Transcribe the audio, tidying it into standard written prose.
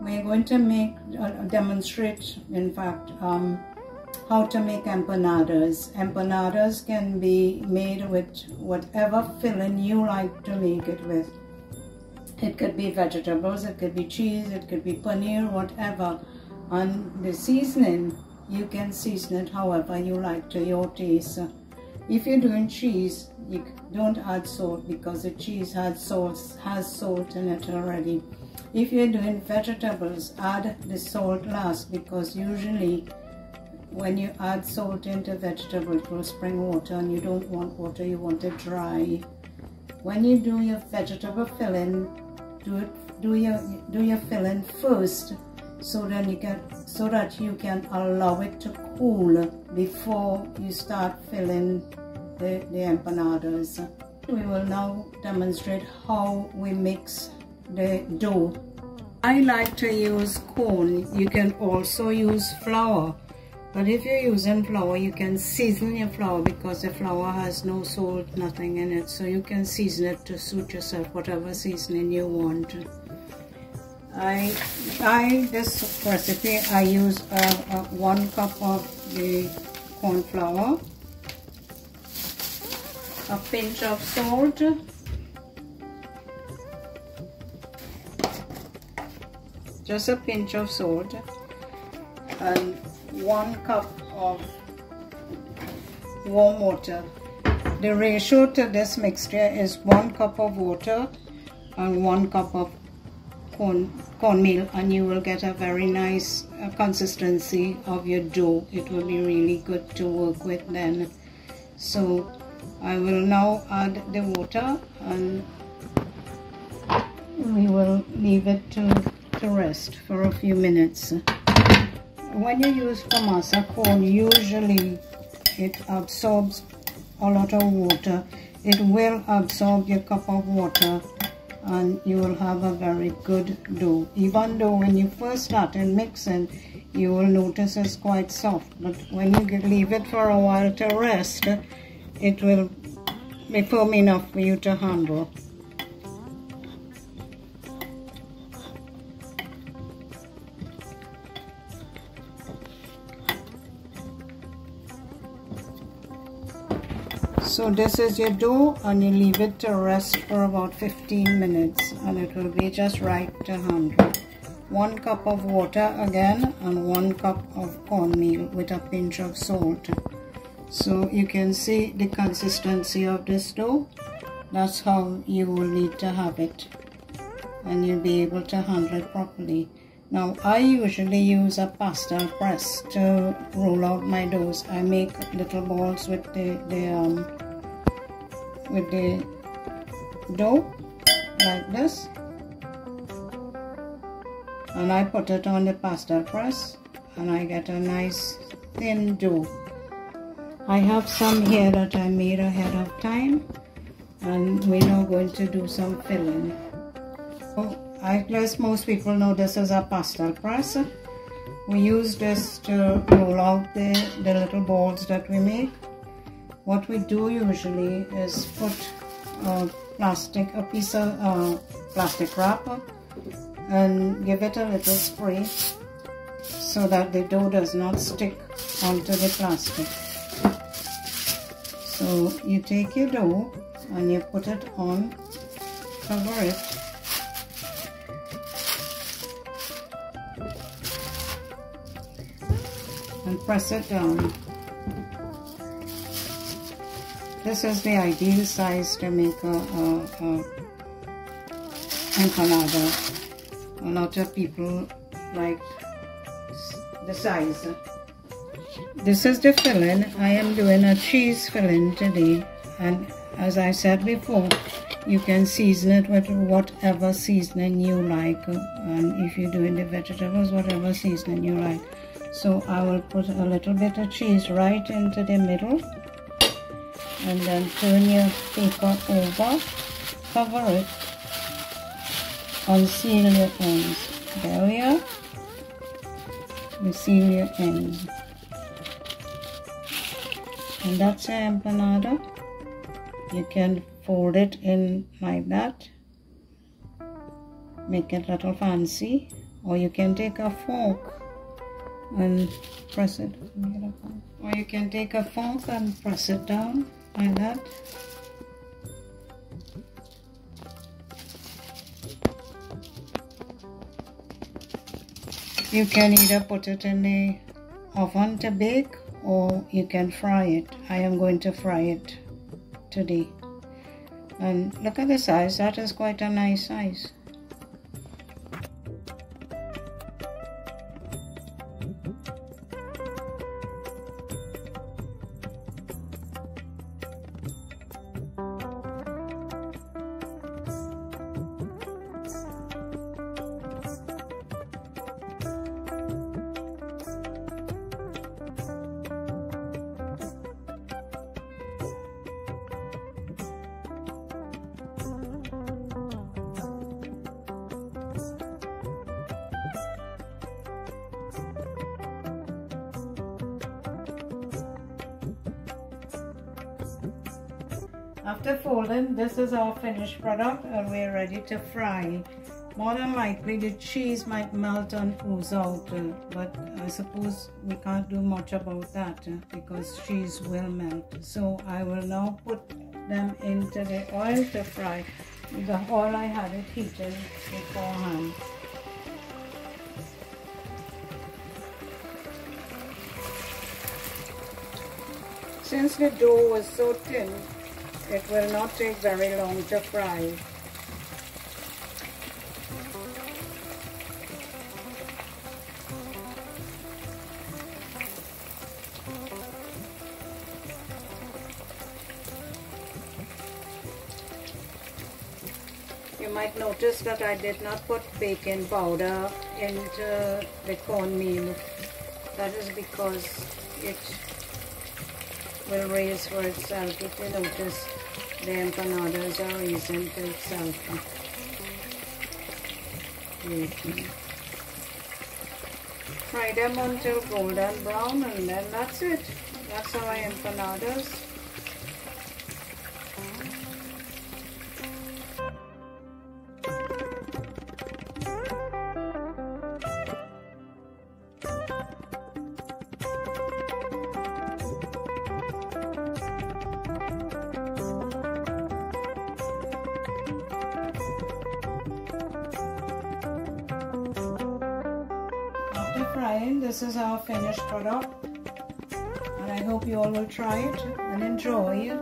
We're going to demonstrate, in fact, how to make empanadas. Empanadas can be made with whatever filling you like to make it with. It could be vegetables, it could be cheese, it could be paneer, whatever. And the seasoning, you can season it however you like to your taste. If you're doing cheese, you don't add salt because the cheese has salt in it already. If you're doing vegetables, add the salt last, because usually when you add salt into vegetable, it will spring water, and you don't want water, you want it dry. When you do your vegetable filling, do your filling first, so that you can allow it to cool before you start filling the empanadas. We will now demonstrate how we mix the dough. I like to use corn. You can also use flour, but if you're using flour, you can season your flour, because the flour has no salt, nothing in it, so you can season it to suit yourself, whatever seasoning you want. This recipe, I use 1 cup of the corn flour, a pinch of salt, just a pinch of salt, and 1 cup of warm water. The ratio to this mixture is 1 cup of water and 1 cup of cornmeal, and you will get a very nice consistency of your dough. It will be really good to work with then. So I will now add the water, and we will leave it to rest for a few minutes. When you use masa corn, usually it absorbs a lot of water. It will absorb your cup of water, and you will have a very good dough. Even though when you first start mixing, you will notice it's quite soft, but when you leave it for a while to rest, it will be firm enough for you to handle. So this is your dough, and you leave it to rest for about 15 minutes, and it will be just right to handle. 1 cup of water again, and 1 cup of cornmeal with a pinch of salt. So you can see the consistency of this dough. That's how you will need to have it, and you'll be able to handle it properly. Now I usually use a pasta press to roll out my doughs. I make little balls with the dough like this, and I put it on the pasta press, and I get a nice thin dough. I have some here that I made ahead of time, and we're now going to do some filling. So I guess most people know this is a pasta press. We use this to roll out the little balls that we make. What we do usually is put a piece of plastic wrap and give it a little spray so that the dough does not stick onto the plastic. So you take your dough and you put it on, cover it, and press it down. This is the ideal size to make a empanada. A lot of people like the size. This is the filling. I am doing a cheese filling today, and as I said before, you can season it with whatever seasoning you like, and if you're doing the vegetables, whatever seasoning you like. So I will put a little bit of cheese right into the middle, and then turn your paper over, cover it, and seal your ends. There we are. You seal your ends. And that's your empanada. You can fold it in like that, make it a little fancy, or you can take a fork and press it, or you can take a fork and press it down like that. You can either put it in the oven to bake, or you can fry it. I am going to fry it today. And look at the size, that is quite a nice size. After folding, this is our finished product and we're ready to fry. More than likely the cheese might melt and ooze out, but I suppose we can't do much about that because cheese will melt. So I will now put them into the oil to fry. The oil, I had it heated beforehand. Since the dough was so thin, it will not take very long to fry. You might notice that I did not put baking powder into the cornmeal. That is because it will raise for itself. If you notice, the empanadas are raising to itself. Fry them until golden brown, and then that's it. That's our empanadas. Frying, this is our finished product, and I hope you all will try it and enjoy.